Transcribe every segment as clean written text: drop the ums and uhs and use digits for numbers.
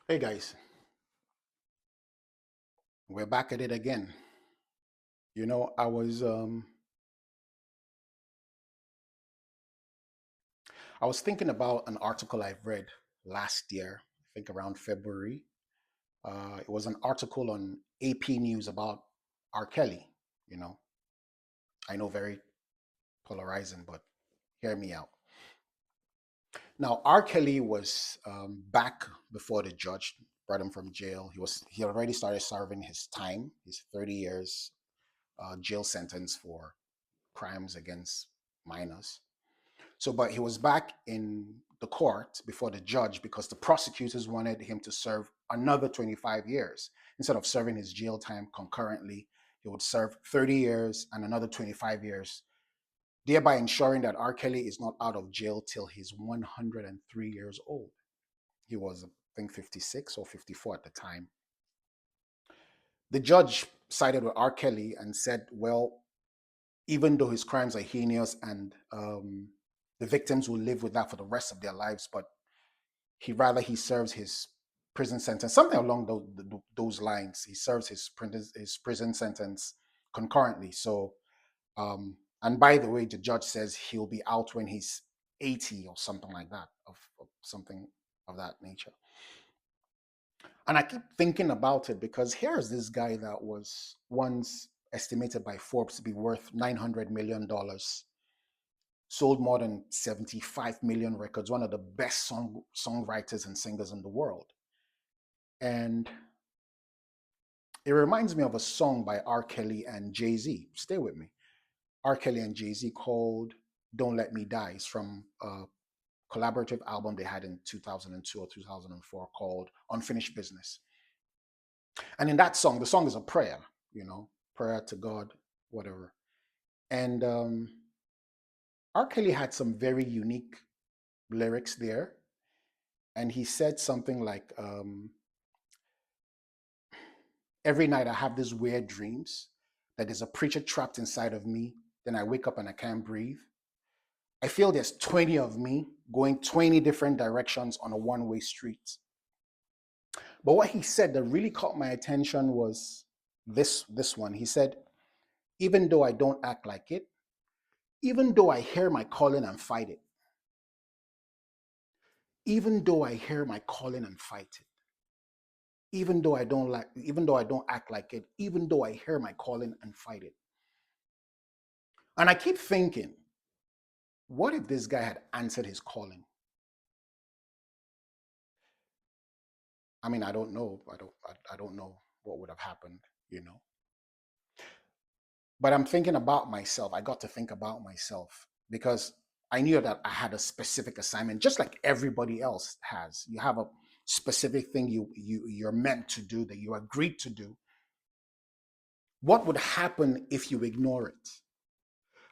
Hey guys, we're back at it again. You know, I was thinking about an article I've read last year, I think around February. It was an article on AP News about R. Kelly. You know, I know, very polarizing, but hear me out. Now, R. Kelly was back before the judge brought him from jail. He already started serving his time, his 30 years jail sentence for crimes against minors. So, but he was back in the court before the judge because the prosecutors wanted him to serve another 25 years. Instead of serving his jail time concurrently, he would serve 30 years and another 25 years, thereby ensuring that R. Kelly is not out of jail till he's 103 years old. He was, I think, 56 or 54 at the time. The judge sided with R. Kelly and said, well, even though his crimes are heinous and the victims will live with that for the rest of their lives, but he serves his prison sentence, something along those lines. He serves his prison sentence concurrently. So, and by the way, the judge says he'll be out when he's 80 or something like that, of something of that nature. And I keep thinking about it because here's this guy that was once estimated by Forbes to be worth $900 million, sold more than 75 million records, one of the best songwriters and singers in the world. And it reminds me of a song by R. Kelly and Jay Z. Stay with me. R. Kelly and Jay Z called Don't Let Me Die. It's from a collaborative album they had in 2002 or 2004 called Unfinished Business. And in that song, the song is a prayer, prayer to God, whatever. And R. Kelly had some very unique lyrics there. And he said something like, every night I have these weird dreams that there's a preacher trapped inside of me. Then I wake up and I can't breathe. I feel there's 20 of me going 20 different directions on a one-way street. But what he said that really caught my attention was this one. He said, even though I don't act like it, even though I hear my calling and fight it, even though I hear my calling and fight it, even though I don't act like it, even though I hear my calling and fight it. And I keep thinking, what if this guy had answered his calling? I mean, I don't know. I don't know what would have happened, you know. But I'm thinking about myself. I got to think about myself because I knew that I had a specific assignment, just like everybody else has. You have a specific thing you're meant to do, that you agreed to do. What would happen if you ignore it?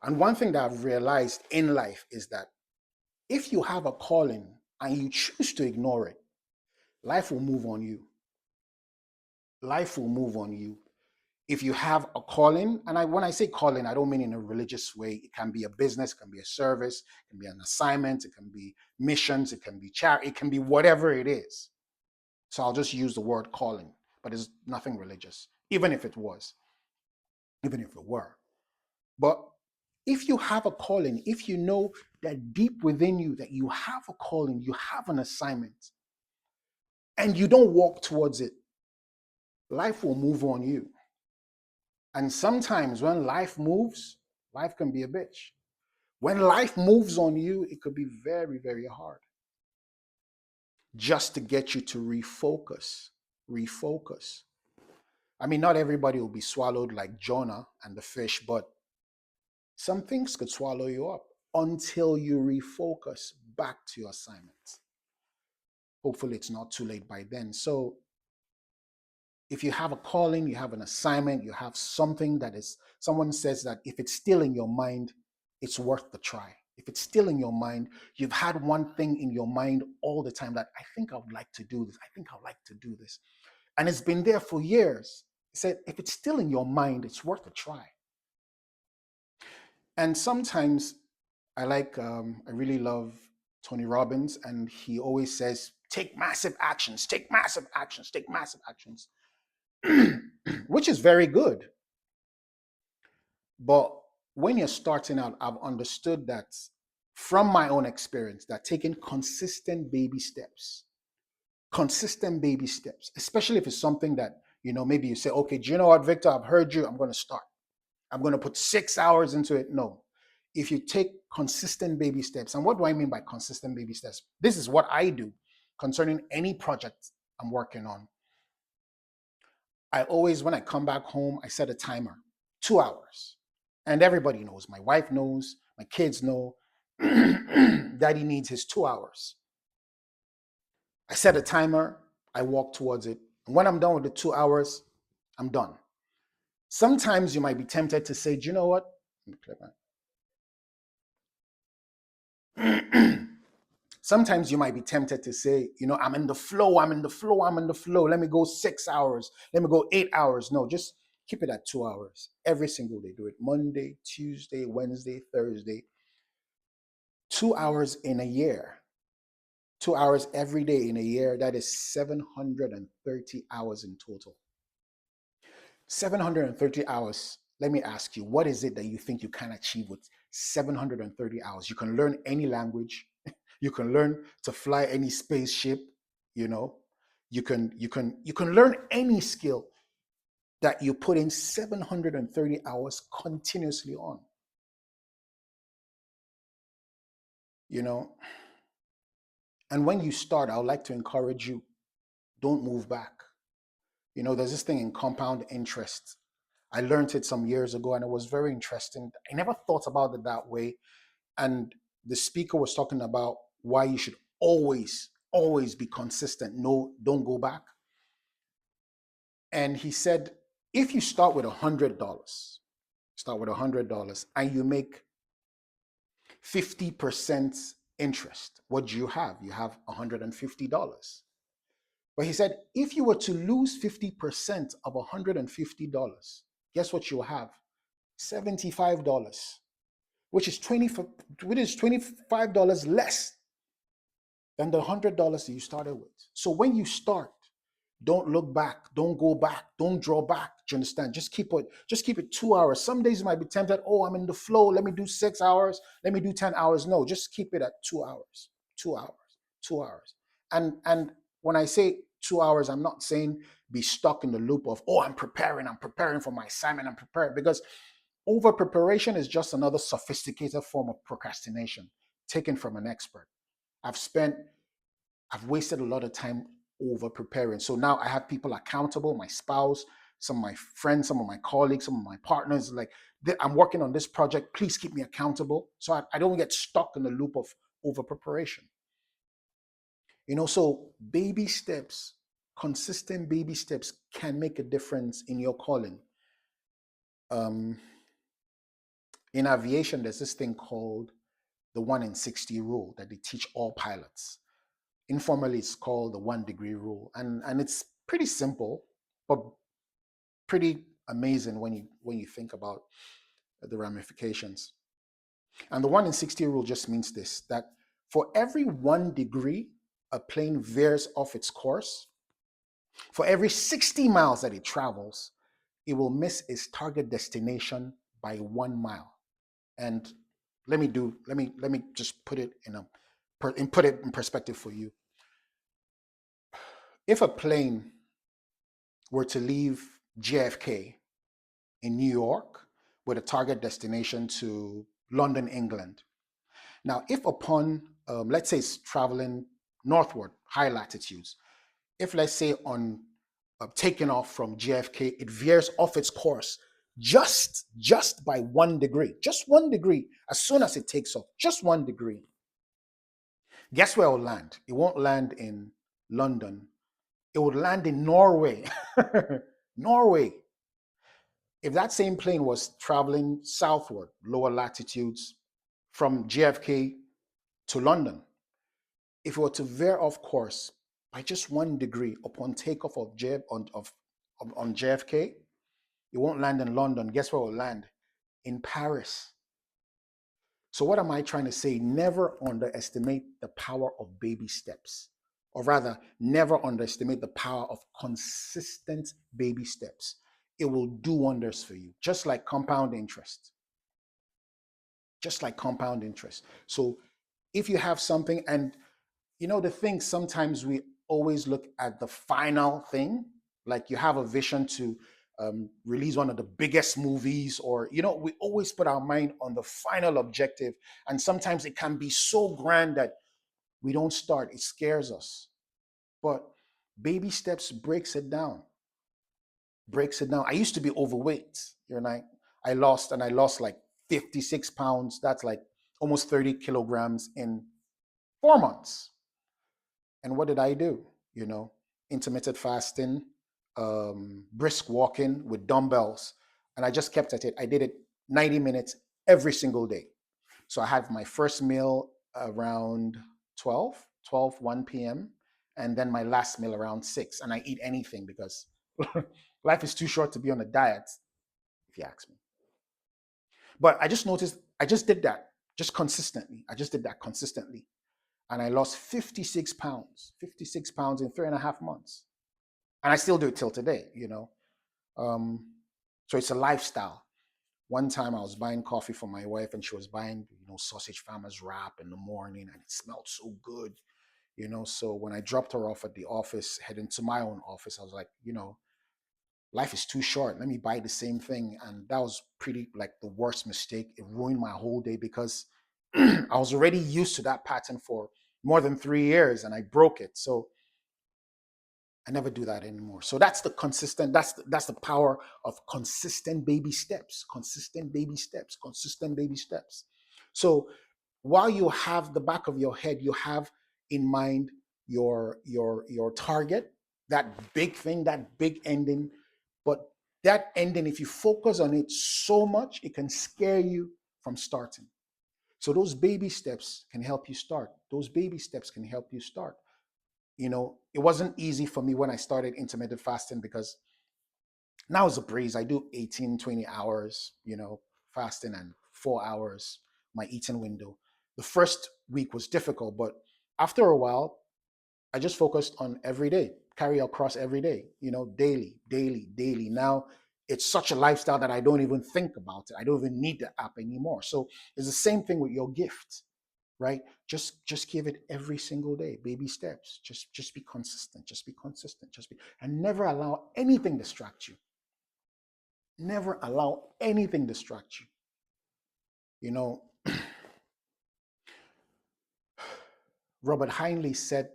And one thing that I've realized in life is that if you have a calling and you choose to ignore it, life will move on you. Life will move on you. If you have a calling, and when I say calling, I don't mean in a religious way. It can be a business, it can be a service, it can be an assignment, it can be missions, it can be charity, it can be whatever it is. So I'll just use the word calling, but it's nothing religious, even if it was, even if it were. But if you have a calling, if you know that deep within you that you have a calling, you have an assignment, and you don't walk towards it, life will move on you. And sometimes when life moves, life can be a bitch. When life moves on you, it could be very, very hard just to get you to refocus. Refocus. I mean, not everybody will be swallowed like Jonah and the fish, but some things could swallow you up until you refocus back to your assignment. Hopefully, it's not too late by then. So, if you have a calling, you have an assignment, you have something that is, someone says that if it's still in your mind, it's worth the try. If it's still in your mind, you've had one thing in your mind all the time that I think I would like to do this. I think I'd like to do this. And it's been there for years. He said, if it's still in your mind, it's worth a try. And sometimes I really love Tony Robbins, and he always says, take massive actions, take massive actions, take massive actions, which is very good. But when you're starting out, I've understood that from my own experience that taking consistent baby steps, especially if it's something that, maybe you say, okay, do you know what, Victor, I've heard you, I'm going to start. I'm going to put 6 hours into it. No. If you take consistent baby steps, and what do I mean by consistent baby steps? This is what I do concerning any project I'm working on. I always, when I come back home, I set a timer, 2 hours. And everybody knows, my wife knows, my kids know, daddy needs his 2 hours. I set a timer, I walk towards it. And when I'm done with the 2 hours, I'm done. Sometimes you might be tempted to say, do you know what? Sometimes you might be tempted to say, I'm in the flow, I'm in the flow, I'm in the flow. Let me go 6 hours. Let me go 8 hours. No, just keep it at 2 hours every single day. Do it Monday, Tuesday, Wednesday, Thursday. 2 hours in a year. 2 hours every day in a year. That is 730 hours in total. 730 hours. Let me ask you, what is it that you think you can achieve with 730 hours? You can learn any language. You can learn to fly any spaceship, you know. You can learn any skill that you put in 730 hours continuously on. You know, and when you start, I would like to encourage you, don't move back. There's this thing in compound interest. I learned it some years ago and it was very interesting. I never thought about it that way. And the speaker was talking about why you should always be consistent. No, don't go back. And he said, if you start with $100, and you make 50% interest, what do you have? You have $150. But he said, if you were to lose 50% of $150, guess what you'll have? $75, which is $25 less than the $100 that you started with. So when you start, don't look back, don't go back, don't draw back. Do you understand? Just keep it 2 hours. Some days you might be tempted, oh, I'm in the flow, let me do 6 hours, let me do 10 hours. No, just keep it at 2 hours, 2 hours, 2 hours. And when I say 2 hours, I'm not saying be stuck in the loop of, oh, I'm preparing for my assignment, I'm preparing, because over preparation is just another sophisticated form of procrastination taken from an expert. I've wasted a lot of time over preparing. So now I have people accountable, my spouse, some of my friends, some of my colleagues, some of my partners, like, I'm working on this project. Please keep me accountable so I don't get stuck in the loop of over preparation. So baby steps, consistent baby steps can make a difference in your calling. Um, in aviation, there's this thing called the 1 in 60 rule that they teach all pilots. Informally, it's called the 1 degree rule, and it's pretty simple, but pretty amazing when you think about the ramifications. And the 1 in 60 rule just means this: that for every 1 degree a plane veers off its course, for every 60 miles that it travels, it will miss its target destination by 1 mile. And let me just put it in perspective for you. If a plane were to leave JFK in New York with a target destination to London, England. Now, if upon, let's say it's traveling northward, high latitudes, if let's say on taking off from JFK, it veers off its course just by 1 degree, just 1 degree, as soon as it takes off, just 1 degree. Guess where it will land? It won't land in London. It would land in Norway. Norway. If that same plane was traveling southward, lower latitudes, from JFK to London, if it were to veer off course by just 1 degree upon takeoff on JFK, it won't land in London. Guess where it will land? In Paris. So, what am I trying to say? Never underestimate the power of baby steps, or rather, never underestimate the power of consistent baby steps. It will do wonders for you, just like compound interest. Just like compound interest. So, if you have something, and the thing, sometimes we always look at the final thing, like you have a vision to release one of the biggest movies, or we always put our mind on the final objective, and sometimes it can be so grand that we don't start. It scares us. But baby steps breaks it down. I used to be overweight, and I lost like 56 pounds. That's like almost 30 kilograms in 4 months. And what did I do? You know, Intermittent fasting, brisk walking with dumbbells. And I just kept at it. I did it 90 minutes every single day. So I had my first meal around 1 p.m. And then my last meal around 6. And I eat anything because life is too short to be on a diet, if you ask me. But I just noticed, I just did that just consistently. I just did that consistently. And I lost 56 pounds in 3.5 months. And I still do it till today. Um, so it's a lifestyle. One time I was buying coffee for my wife, and she was buying, sausage farmers wrap in the morning, and it smelled so good. So when I dropped her off at the office, heading to my own office, I was like, life is too short. Let me buy the same thing. And that was pretty like the worst mistake. It ruined my whole day because I was already used to that pattern for more than 3 years, and I broke it. So I never do that anymore. So that's the power of consistent baby steps, consistent baby steps. So while you have the back of your head, you have in mind your target, that big thing, that big ending. But that ending, if you focus on it so much, it can scare you from starting. So those baby steps can help you start. Those baby steps can help you start. It wasn't easy for me when I started intermittent fasting because now it's a breeze. I do 18, 20 hours, fasting, and 4 hours, my eating window. The first week was difficult, but after a while, I just focused on every day, carry across every day, daily, daily, daily. Now it's such a lifestyle that I don't even think about it. I don't even need the app anymore. So it's the same thing with your gift, right? Just give it every single day, baby steps. Just be consistent. Just be consistent. And never allow anything distract you. Never allow anything distract you. You know, Robert Heinlein said,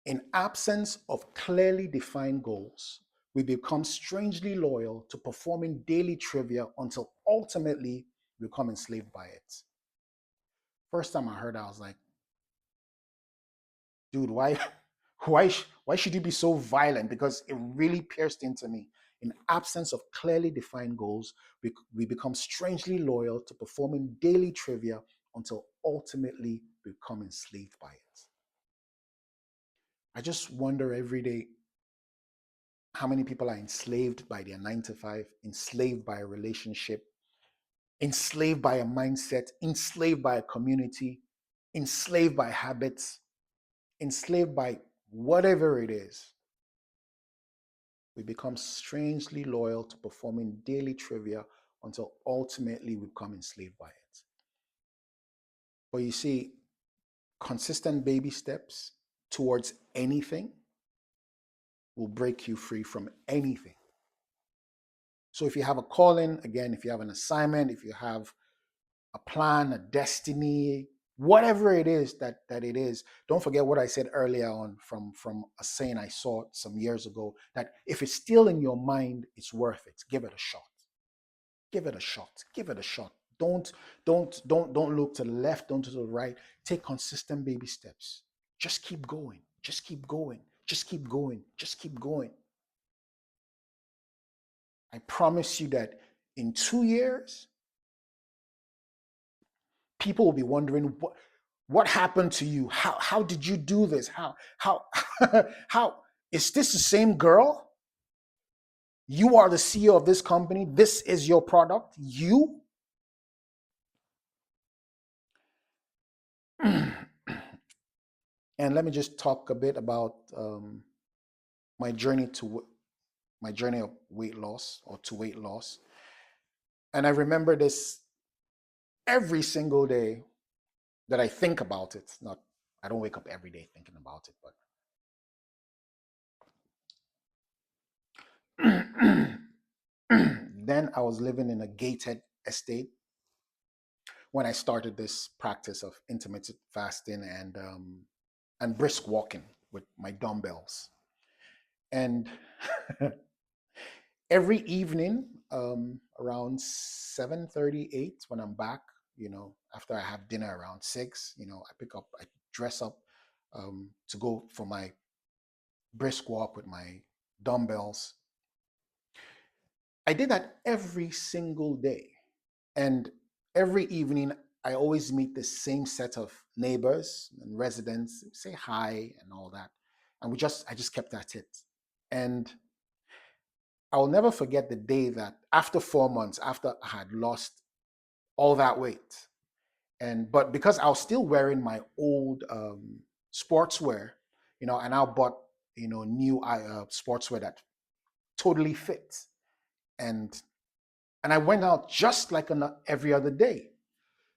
in absence of clearly defined goals, we become strangely loyal to performing daily trivia until ultimately we become enslaved by it. First time I heard that, I was like, dude, why, why should you be so violent? Because it really pierced into me. In absence of clearly defined goals, we become strangely loyal to performing daily trivia until ultimately we become enslaved by it. I just wonder every day how many people are enslaved by their 9 to 5, enslaved by a relationship, enslaved by a mindset, enslaved by a community, enslaved by habits, enslaved by whatever it is. We become strangely loyal to performing daily trivia until ultimately we become enslaved by it. But you see, consistent baby steps towards anything will break you free from anything. So if you have a calling, again, if you have an assignment, if you have a plan, a destiny, whatever it is that it is, don't forget what I said earlier on from a saying I saw some years ago, that if it's still in your mind, it's worth it. Give it a shot. Give it a shot. Give it a shot. Don't look to the left, don't to the right. Take consistent baby steps. Just keep going. Just keep going. Just keep going. Just keep going. I promise you that in 2 years, people will be wondering what happened to you. How did you do this? How how is this the same girl? You are the CEO of this company. This is your product. You And let me just talk a bit about my journey to my journey of weight loss or to weight loss. And I remember this every single day that I think about it. Not, I don't wake up every day thinking about it, but then I was living in a gated estate when I started this practice of intermittent fasting and brisk walking with my dumbbells. And every evening, around 7:38, when I'm back, after I have dinner around 6, I pick up, I dress up to go for my brisk walk with my dumbbells. I did that every single day. And every evening, I always meet the same set of neighbors and residents, say hi and all that. And I just kept at it. And I'll never forget the day that after 4 months, after I had lost all that weight, but because I was still wearing my old sportswear, and I bought, new sportswear that totally fits. And I went out just like every other day.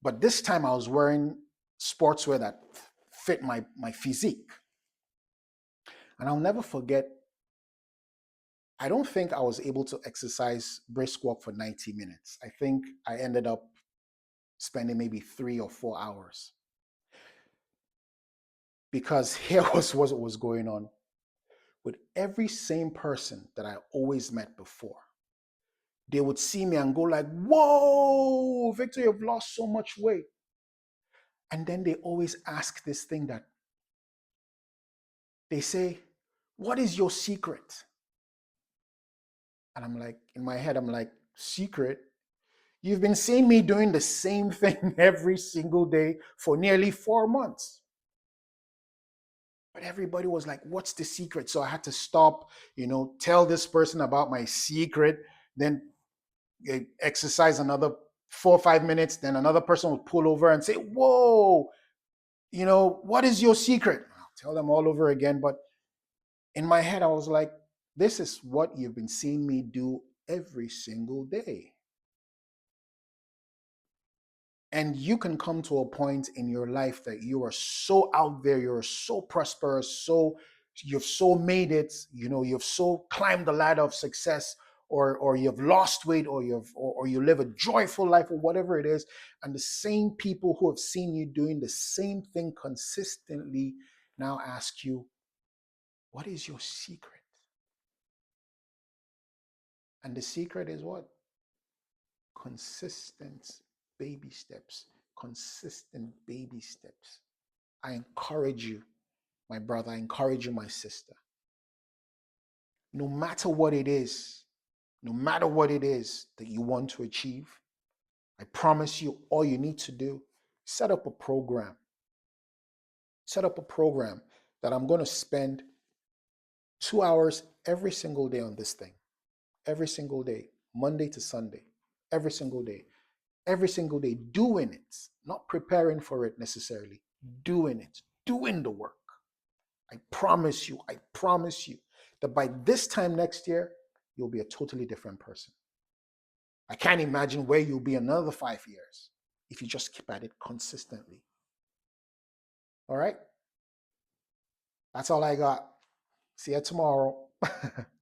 But this time I was wearing sportswear that fit my physique. And I'll never forget, I don't think I was able to exercise brisk walk for 90 minutes. I think I ended up spending maybe 3 or 4 hours because here was what was going on with every same person that I always met before. They would see me and go like, "Whoa, Victor, you've lost so much weight." And then they always ask this thing that they say, "What is your secret?" And I'm like, in my head, I'm like, "Secret? You've been seeing me doing the same thing every single day for nearly 4 months." But everybody was like, "What's the secret?" So I had to stop, tell this person about my secret, then exercise another 4 or 5 minutes. Then another person would pull over and say, "Whoa, what is your secret?" I'll tell them all over again. But in my head, I was like, this is what you've been seeing me do every single day. And you can come to a point in your life that you are so out there, you're so prosperous, you've so made it, you've so climbed the ladder of success, or you've lost weight, or you live a joyful life, or whatever it is. And the same people who have seen you doing the same thing consistently now ask you, what is your secret? And the secret is what? Consistent baby steps. Consistent baby steps. I encourage you, my brother, I encourage you, my sister. No matter what it is, no matter what it is that you want to achieve, I promise you, all you need to do, set up a program. Set up a program that I'm going to spend 2 hours every single day on this thing. Every single day, Monday to Sunday, every single day. Every single day, doing it, not preparing for it necessarily, doing it, doing the work. I promise you that by this time next year, you'll be a totally different person. I can't imagine where you'll be another 5 years if you just keep at it consistently. All right? That's all I got. See you tomorrow.